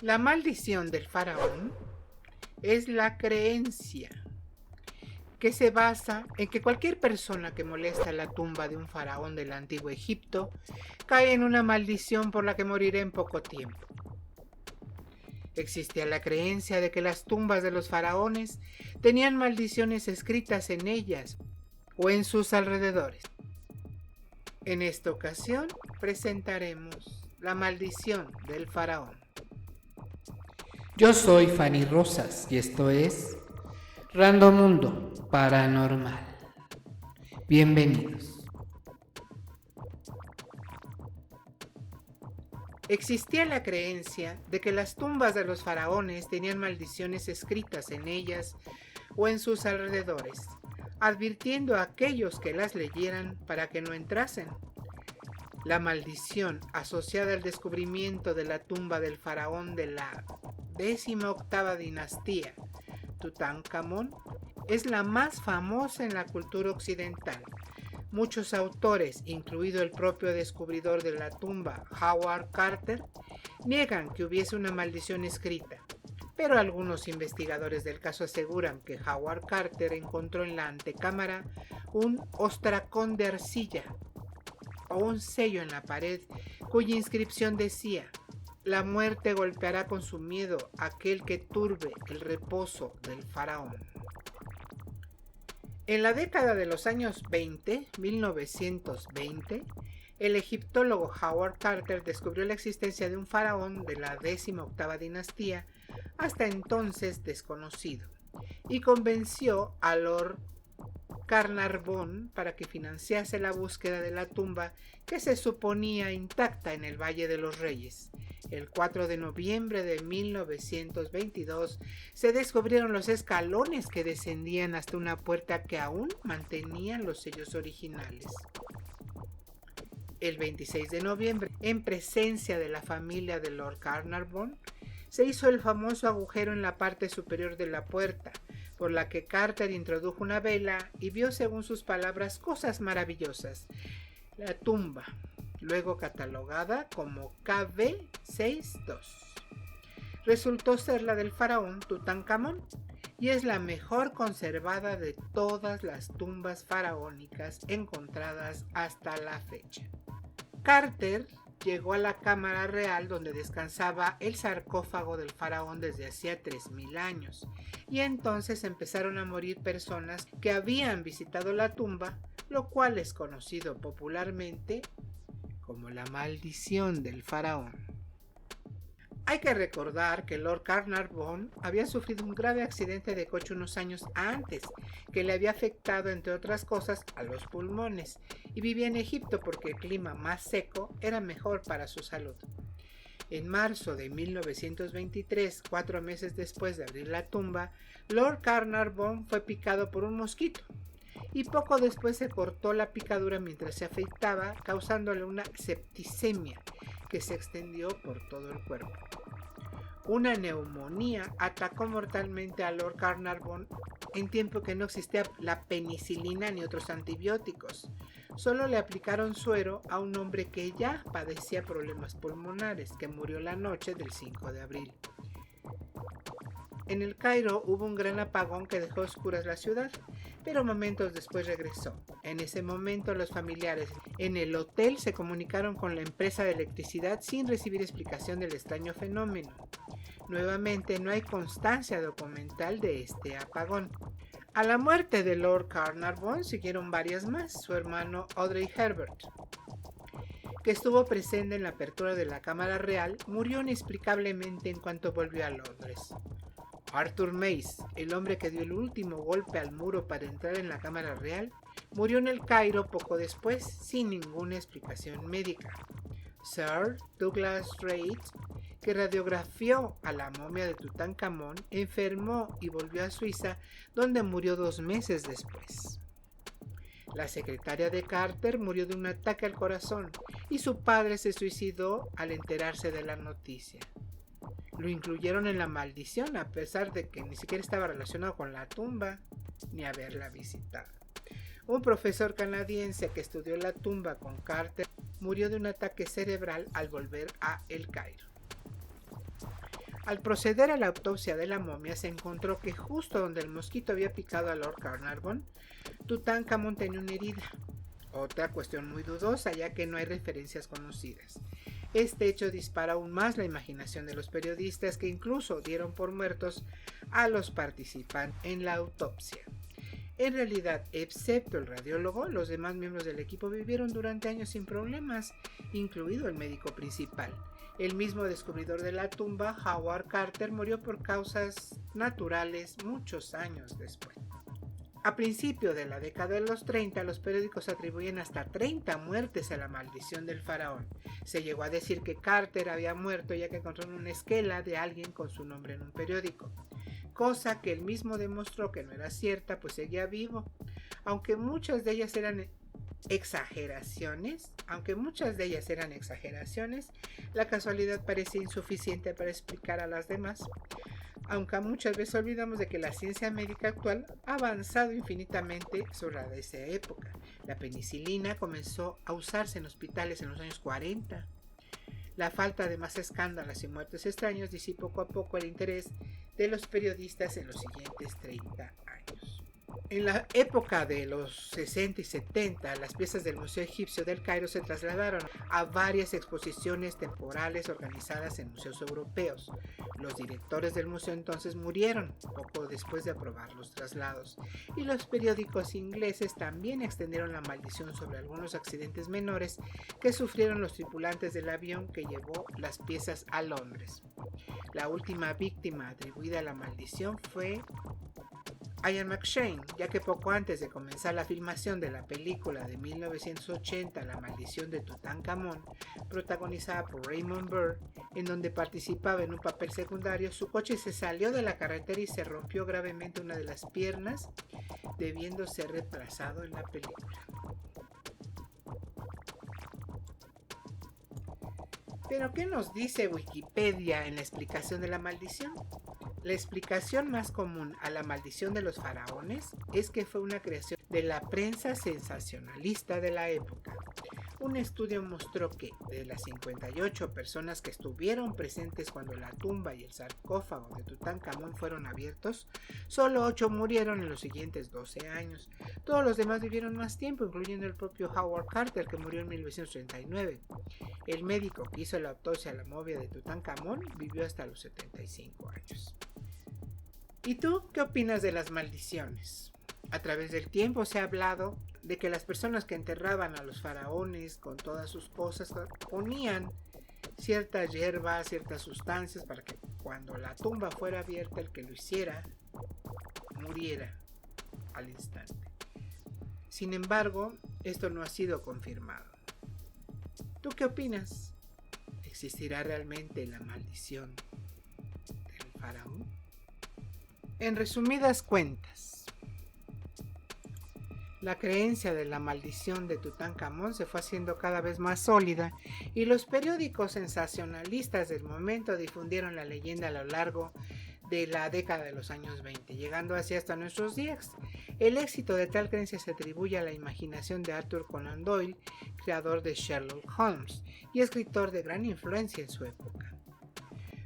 La maldición del faraón es la creencia que se basa en que cualquier persona que molesta la tumba de un faraón del antiguo Egipto cae en una maldición por la que morirá en poco tiempo. Existía la creencia de que las tumbas de los faraones tenían maldiciones escritas en ellas o en sus alrededores. En esta ocasión presentaremos la maldición del faraón. Yo soy Fanny Rosas y esto es Random Mundo Paranormal. Bienvenidos. Existía la creencia de que las tumbas de los faraones tenían maldiciones escritas en ellas o en sus alrededores, advirtiendo a aquellos que las leyeran para que no entrasen. La maldición asociada al descubrimiento de la tumba del faraón de la 18ª dinastía, Tutankamón, es la más famosa en la cultura occidental. Muchos autores, incluido el propio descubridor de la tumba, Howard Carter, niegan que hubiese una maldición escrita, pero algunos investigadores del caso aseguran que Howard Carter encontró en la antecámara un ostracón de arcilla o un sello en la pared cuya inscripción decía: la muerte golpeará con su miedo a aquel que turbe el reposo del faraón. En la década de los años 1920, el egiptólogo Howard Carter descubrió la existencia de un faraón de la 18ª dinastía, hasta entonces desconocido, y convenció a Lord Carnarvon para que financiase la búsqueda de la tumba que se suponía intacta en el Valle de los Reyes. El 4 de noviembre de 1922 se descubrieron los escalones que descendían hasta una puerta que aún mantenía los sellos originales. El 26 de noviembre, en presencia de la familia de Lord Carnarvon, se hizo el famoso agujero en la parte superior de la puerta, por la que Carter introdujo una vela y vio, según sus palabras, cosas maravillosas. La tumba, luego catalogada como KB62, resultó ser la del faraón Tutankamón y es la mejor conservada de todas las tumbas faraónicas encontradas hasta la fecha. Carter llegó a la cámara real donde descansaba el sarcófago del faraón desde hacía 3000 años, y entonces empezaron a morir personas que habían visitado la tumba, lo cual es conocido popularmente como la maldición del faraón. Hay que recordar que Lord Carnarvon había sufrido un grave accidente de coche unos años antes, que le había afectado, entre otras cosas, a los pulmones, y vivía en Egipto porque el clima más seco era mejor para su salud. En marzo de 1923, 4 meses después de abrir la tumba, Lord Carnarvon fue picado por un mosquito, y poco después se cortó la picadura mientras se afeitaba, causándole una septicemia que se extendió por todo el cuerpo. Una neumonía atacó mortalmente a Lord Carnarvon en tiempo que no existía la penicilina ni otros antibióticos. Solo le aplicaron suero a un hombre que ya padecía problemas pulmonares, que murió la noche del 5 de abril. En el Cairo hubo un gran apagón que dejó oscuras la ciudad, pero momentos después regresó. En ese momento los familiares en el hotel se comunicaron con la empresa de electricidad sin recibir explicación del extraño fenómeno. Nuevamente no hay constancia documental de este apagón. A la muerte de Lord Carnarvon siguieron varias más. Su hermano Audrey Herbert, que estuvo presente en la apertura de la Cámara Real, murió inexplicablemente en cuanto volvió a Londres. Arthur Mace, el hombre que dio el último golpe al muro para entrar en la Cámara Real, murió en el Cairo poco después sin ninguna explicación médica. Sir Douglas Reid, que radiografió a la momia de Tutankamón, enfermó y volvió a Suiza, donde murió 2 meses después. La secretaria de Carter murió de un ataque al corazón y su padre se suicidó al enterarse de la noticia. Lo incluyeron en la maldición a pesar de que ni siquiera estaba relacionado con la tumba ni haberla visitado. Un profesor canadiense que estudió la tumba con Carter murió de un ataque cerebral al volver a El Cairo. Al proceder a la autopsia de la momia se encontró que justo donde el mosquito había picado a Lord Carnarvon, Tutankamón tenía una herida. Otra cuestión muy dudosa, ya que no hay referencias conocidas. Este hecho dispara aún más la imaginación de los periodistas, que incluso dieron por muertos a los participantes en la autopsia. En realidad, excepto el radiólogo, los demás miembros del equipo vivieron durante años sin problemas, incluido el médico principal. El mismo descubridor de la tumba, Howard Carter, murió por causas naturales muchos años después. A principios de la década de los 30, los periódicos atribuyen hasta 30 muertes a la maldición del faraón. Se llegó a decir que Carter había muerto ya que encontraron una esquela de alguien con su nombre en un periódico, cosa que él mismo demostró que no era cierta, pues seguía vivo. Aunque muchas de ellas eran exageraciones, la casualidad parece insuficiente para explicar a las demás. Aunque muchas veces olvidamos de que la ciencia médica actual ha avanzado infinitamente sobre la de esa época. La penicilina comenzó a usarse en hospitales en los años 40. La falta de más escándalos y muertes extraños disipó poco a poco el interés de los periodistas en los siguientes 30 años. En la época de los 60 y 70, las piezas del Museo Egipcio del Cairo se trasladaron a varias exposiciones temporales organizadas en museos europeos. Los directores del museo entonces murieron poco después de aprobar los traslados, y los periódicos ingleses también extendieron la maldición sobre algunos accidentes menores que sufrieron los tripulantes del avión que llevó las piezas a Londres. La última víctima atribuida a la maldición fue Ian McShane, ya que poco antes de comenzar la filmación de la película de 1980 La maldición de Tutankamón, protagonizada por Raymond Burr, en donde participaba en un papel secundario, su coche se salió de la carretera y se rompió gravemente una de las piernas, debiendo ser reemplazado en la película. ¿Pero qué nos dice Wikipedia en la explicación de la maldición? La explicación más común a la maldición de los faraones es que fue una creación de la prensa sensacionalista de la época. Un estudio mostró que de las 58 personas que estuvieron presentes cuando la tumba y el sarcófago de Tutankamón fueron abiertos, solo 8 murieron en los siguientes 12 años. Todos los demás vivieron más tiempo, incluyendo el propio Howard Carter, que murió en 1939. El médico que hizo la autopsia a la momia de Tutankamón vivió hasta los 75 años. ¿Y tú qué opinas de las maldiciones? A través del tiempo se ha hablado de que las personas que enterraban a los faraones con todas sus cosas ponían cierta hierba, ciertas sustancias para que cuando la tumba fuera abierta el que lo hiciera muriera al instante. Sin embargo, esto no ha sido confirmado. ¿Tú qué opinas? ¿Existirá realmente la maldición del faraón? En resumidas cuentas, la creencia de la maldición de Tutankamón se fue haciendo cada vez más sólida y los periódicos sensacionalistas del momento difundieron la leyenda a lo largo de la década de los años 20, llegando así hasta nuestros días. El éxito de tal creencia se atribuye a la imaginación de Arthur Conan Doyle, creador de Sherlock Holmes y escritor de gran influencia en su época.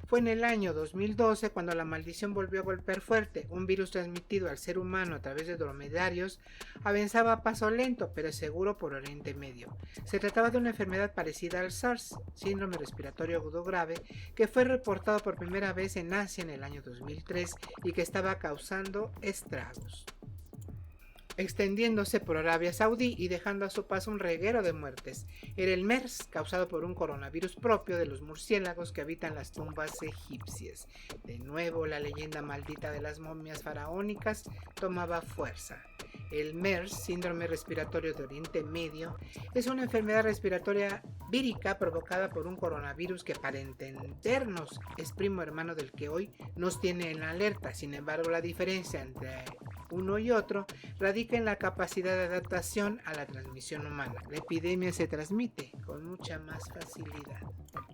Fue en el año 2012 cuando la maldición volvió a golpear fuerte. Un virus transmitido al ser humano a través de dromedarios avanzaba a paso lento pero seguro por Oriente Medio. Se trataba de una enfermedad parecida al SARS, síndrome respiratorio agudo grave, que fue reportado por primera vez en Asia en el año 2003 y que estaba causando estragos, extendiéndose por Arabia Saudí y dejando a su paso un reguero de muertes. Era el MERS, causado por un coronavirus propio de los murciélagos que habitan las tumbas egipcias. De nuevo, la leyenda maldita de las momias faraónicas tomaba fuerza. El MERS, síndrome respiratorio de Oriente Medio, es una enfermedad respiratoria vírica provocada por un coronavirus que, para entendernos, es primo hermano del que hoy nos tiene en alerta. Sin embargo, la diferencia entre uno y otro radica en la capacidad de adaptación a la transmisión humana. La epidemia se transmite con mucha más facilidad.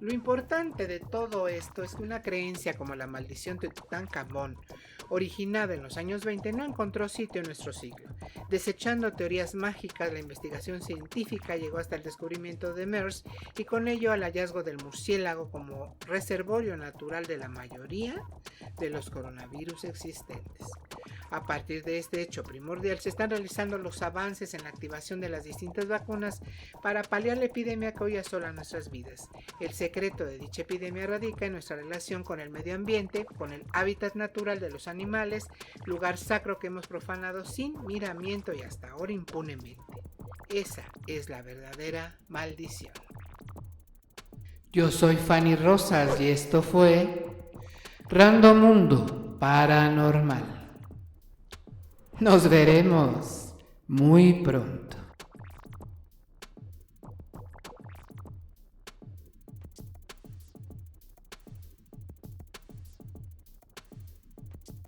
Lo importante de todo esto es que una creencia como la maldición de Tutankamón originada en los años 20, no encontró sitio en nuestro siglo. Desechando teorías mágicas, la investigación científica llegó hasta el descubrimiento de MERS y con ello al hallazgo del murciélago como reservorio natural de la mayoría de los coronavirus existentes. A partir de este hecho primordial se están realizando los avances en la activación de las distintas vacunas para paliar la epidemia que hoy asola nuestras vidas. El secreto de dicha epidemia radica en nuestra relación con el medio ambiente, con el hábitat natural de los animales, lugar sacro que hemos profanado sin miramiento y hasta ahora impunemente. Esa es la verdadera maldición. Yo soy Fanny Rosas y esto fue Random Mundo Paranormal. Nos veremos muy pronto.